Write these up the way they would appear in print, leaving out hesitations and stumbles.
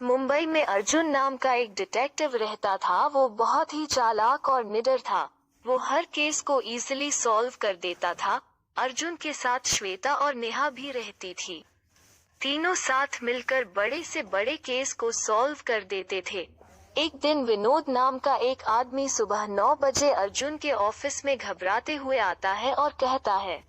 मुंबई में अर्जुन नाम का एक डिटेक्टिव रहता था। वो बहुत ही चालाक और निडर था। वो हर केस को इजीली सॉल्व कर देता था। अर्जुन के साथ श्वेता और नेहा भी रहती थी। तीनों साथ मिलकर बड़े से बड़े केस को सॉल्व कर देते थे। एक दिन विनोद नाम का एक आदमी सुबह 9 बजे अर्जुन के ऑफिस में घबराते हुए आता है और कहता है,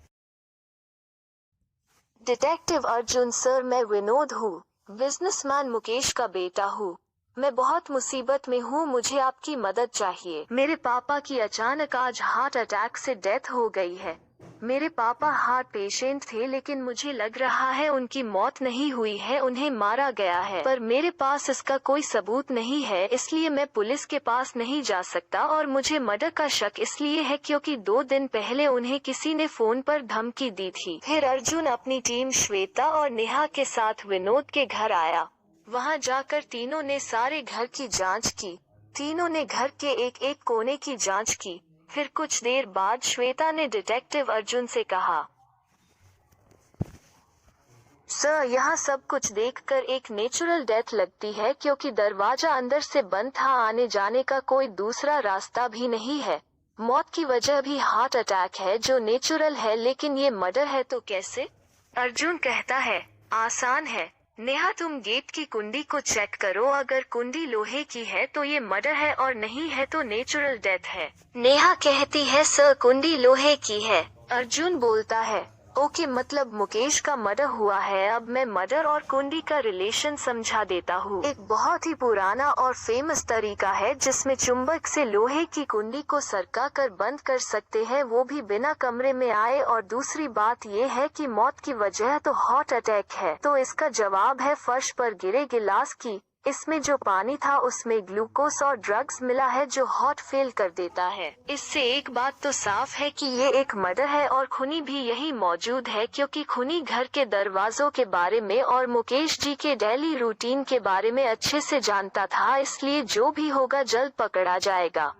डिटेक्टिव अर्जुन सर, मैं विनोद हूँ, बिजनेसमैन मुकेश का बेटा हूँ। मैं बहुत मुसीबत में हूँ, मुझे आपकी मदद चाहिए। मेरे पापा की अचानक आज हार्ट अटैक से डेथ हो गई है। मेरे पापा हार्ट पेशेंट थे, लेकिन मुझे लग रहा है उनकी मौत नहीं हुई है, उन्हें मारा गया है। पर मेरे पास इसका कोई सबूत नहीं है, इसलिए मैं पुलिस के पास नहीं जा सकता। और मुझे मर्डर का शक इसलिए है क्योंकि 2 दिन पहले उन्हें किसी ने फोन पर धमकी दी थी। फिर अर्जुन अपनी टीम श्वेता और नेहा के साथ विनोद के घर आया। वहां जाकर तीनों ने सारे घर की जांच की। तीनों ने घर के एक एक कोने की जांच की। फिर कुछ देर बाद श्वेता ने डिटेक्टिव अर्जुन से कहा, सर, यहाँ सब कुछ देखकर एक नेचुरल डेथ लगती है क्योंकि दरवाजा अंदर से बंद था, आने जाने का कोई दूसरा रास्ता भी नहीं है। मौत की वजह भी हार्ट अटैक है जो नेचुरल है, लेकिन ये मर्डर है तो कैसे? अर्जुन कहता है, आसान है। नेहा, तुम गेट की कुंडी को चेक करो, अगर कुंडी लोहे की है तो ये मर्डर है और नहीं है तो नेचुरल डेथ है। नेहा कहती है, सर, कुंडी लोहे की है। अर्जुन बोलता है, ओके, मतलब मुकेश का मर्डर हुआ है। अब मैं मर्डर और कुंडी का रिलेशन समझा देता हूँ। एक बहुत ही पुराना और फेमस तरीका है जिसमें चुंबक से लोहे की कुंडी को सरका कर बंद कर सकते हैं, वो भी बिना कमरे में आए। और दूसरी बात ये है कि मौत की वजह तो हार्ट अटैक है, तो इसका जवाब है फर्श पर गिरे गिलास की। इसमें जो पानी था उसमें ग्लूकोज और ड्रग्स मिला है जो हार्ट फेल कर देता है। इससे एक बात तो साफ है कि ये एक मर्डर है और खूनी भी यही मौजूद है, क्योंकि खूनी घर के दरवाजों के बारे में और मुकेश जी के डेली रूटीन के बारे में अच्छे से जानता था, इसलिए जो भी होगा जल्द पकड़ा जाएगा।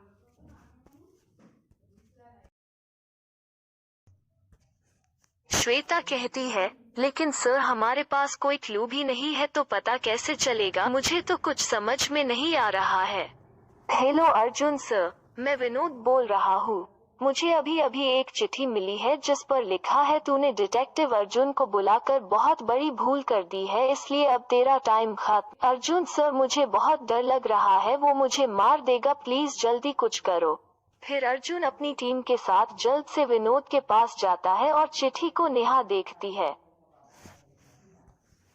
श्वेता कहती है, लेकिन सर, हमारे पास कोई क्लू भी नहीं है तो पता कैसे चलेगा? मुझे तो कुछ समझ में नहीं आ रहा है। हेलो अर्जुन सर, मैं विनोद बोल रहा हूँ। मुझे अभी अभी एक चिट्ठी मिली है जिस पर लिखा है, तूने डिटेक्टिव अर्जुन को बुलाकर बहुत बड़ी भूल कर दी है, इसलिए अब तेरा टाइम खत्म। अर्जुन सर, मुझे बहुत डर लग रहा है, वो मुझे मार देगा, प्लीज जल्दी कुछ करो। फिर अर्जुन अपनी टीम के साथ जल्द से विनोद के पास जाता है और चिट्ठी को नेहा देखती है।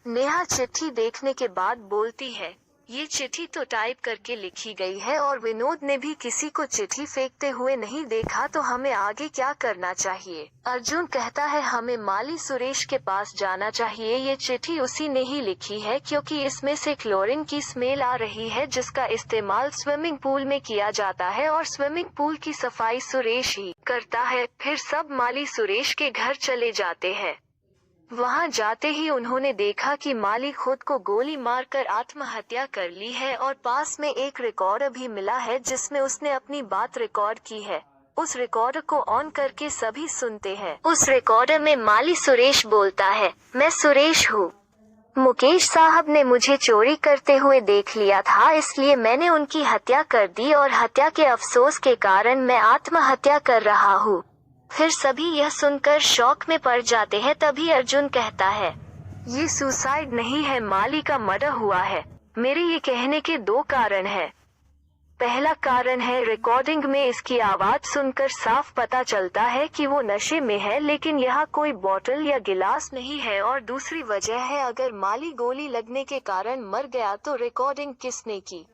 नेहा चिट्ठी देखने के बाद बोलती है, ये चिट्ठी तो टाइप करके लिखी गई है और विनोद ने भी किसी को चिट्ठी फेंकते हुए नहीं देखा, तो हमें आगे क्या करना चाहिए? अर्जुन कहता है, हमें माली सुरेश के पास जाना चाहिए। ये चिट्ठी उसी ने ही लिखी है क्योंकि इसमें से क्लोरीन की स्मेल आ रही है जिसका इस्तेमाल स्विमिंग पूल में किया जाता है और स्विमिंग पूल की सफाई सुरेश ही करता है। फिर सब माली सुरेश के घर चले जाते हैं। वहां जाते ही उन्होंने देखा कि माली खुद को गोली मारकर आत्महत्या कर ली है और पास में एक रिकॉर्डर भी मिला है जिसमें उसने अपनी बात रिकॉर्ड की है। उस रिकॉर्डर को ऑन करके सभी सुनते हैं। उस रिकॉर्डर में माली सुरेश बोलता है, मैं सुरेश हूँ। मुकेश साहब ने मुझे चोरी करते हुए देख लिया था, इसलिए मैंने उनकी हत्या कर दी और हत्या के अफसोस के कारण मैं आत्महत्या कर रहा हूँ। फिर सभी यह सुनकर शॉक में पड़ जाते हैं। तभी अर्जुन कहता है, ये सुसाइड नहीं है, माली का मर्डर हुआ है। मेरे ये कहने के 2 कारण हैं। पहला कारण है, रिकॉर्डिंग में इसकी आवाज सुनकर साफ पता चलता है कि वो नशे में है, लेकिन यहाँ कोई बोतल या गिलास नहीं है। और दूसरी वजह है, अगर माली गोली लगने के कारण मर गया तो रिकॉर्डिंग किसने की?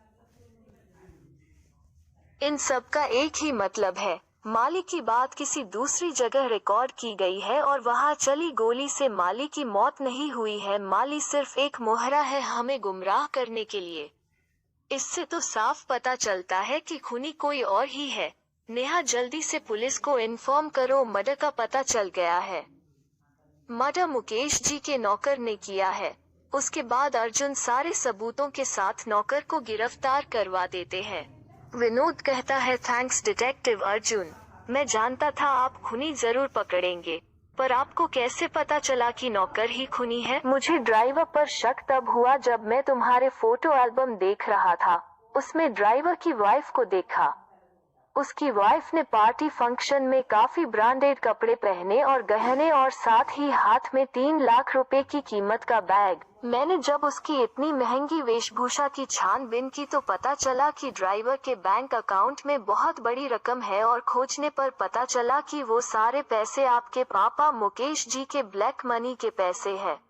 इन सब का एक ही मतलब है, माली की बात किसी दूसरी जगह रिकॉर्ड की गई है और वहां चली गोली से माली की मौत नहीं हुई है। माली सिर्फ एक मोहरा है हमें गुमराह करने के लिए। इससे तो साफ पता चलता है कि खूनी कोई और ही है। नेहा, जल्दी से पुलिस को इन्फॉर्म करो, मर्डर का पता चल गया है। मर्डर मुकेश जी के नौकर ने किया है। उसके बाद अर्जुन सारे सबूतों के साथ नौकर को गिरफ्तार करवा देते हैं। विनोद कहता है, थैंक्स डिटेक्टिव अर्जुन, मैं जानता था आप खूनी जरूर पकड़ेंगे। पर आपको कैसे पता चला कि नौकर ही खूनी है? मुझे ड्राइवर पर शक तब हुआ जब मैं तुम्हारे फोटो एल्बम देख रहा था। उसमें ड्राइवर की वाइफ को देखा। उसकी वाइफ ने पार्टी फंक्शन में काफी ब्रांडेड कपड़े पहने और गहने और साथ ही हाथ में 3 लाख रुपए की कीमत का बैग। मैंने जब उसकी इतनी महंगी वेशभूषा की छानबीन की तो पता चला कि ड्राइवर के बैंक अकाउंट में बहुत बड़ी रकम है और खोजने पर पता चला कि वो सारे पैसे आपके पापा मुकेश जी के ब्लैक मनी के पैसे हैं।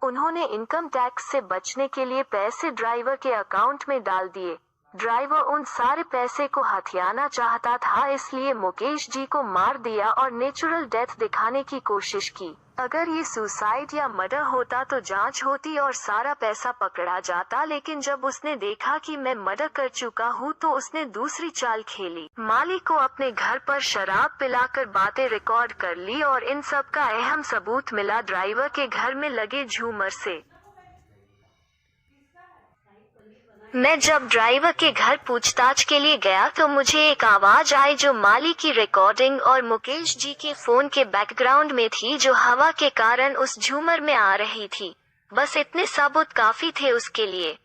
उन्होंने इनकम टैक्स से बचने के लिए पैसे ड्राइवर के अकाउंट में डाल दिए। ड्राइवर उन सारे पैसे को हथियाना चाहता था, इसलिए मुकेश जी को मार दिया और नेचुरल डेथ दिखाने की कोशिश की। अगर ये सुसाइड या मर्डर होता तो जांच होती और सारा पैसा पकड़ा जाता, लेकिन जब उसने देखा कि मैं मर्डर कर चुका हूँ तो उसने दूसरी चाल खेली। मालिक को अपने घर पर शराब पिलाकर बातें रिकॉर्ड कर ली और इन सब का अहम सबूत मिला ड्राइवर के घर में लगे झूमर से। मैं जब ड्राइवर के घर पूछताछ के लिए गया तो मुझे एक आवाज आई जो माली की रिकॉर्डिंग और मुकेश जी के फोन के बैकग्राउंड में थी, जो हवा के कारण उस झूमर में आ रही थी। बस इतने सबूत काफी थे उसके लिए।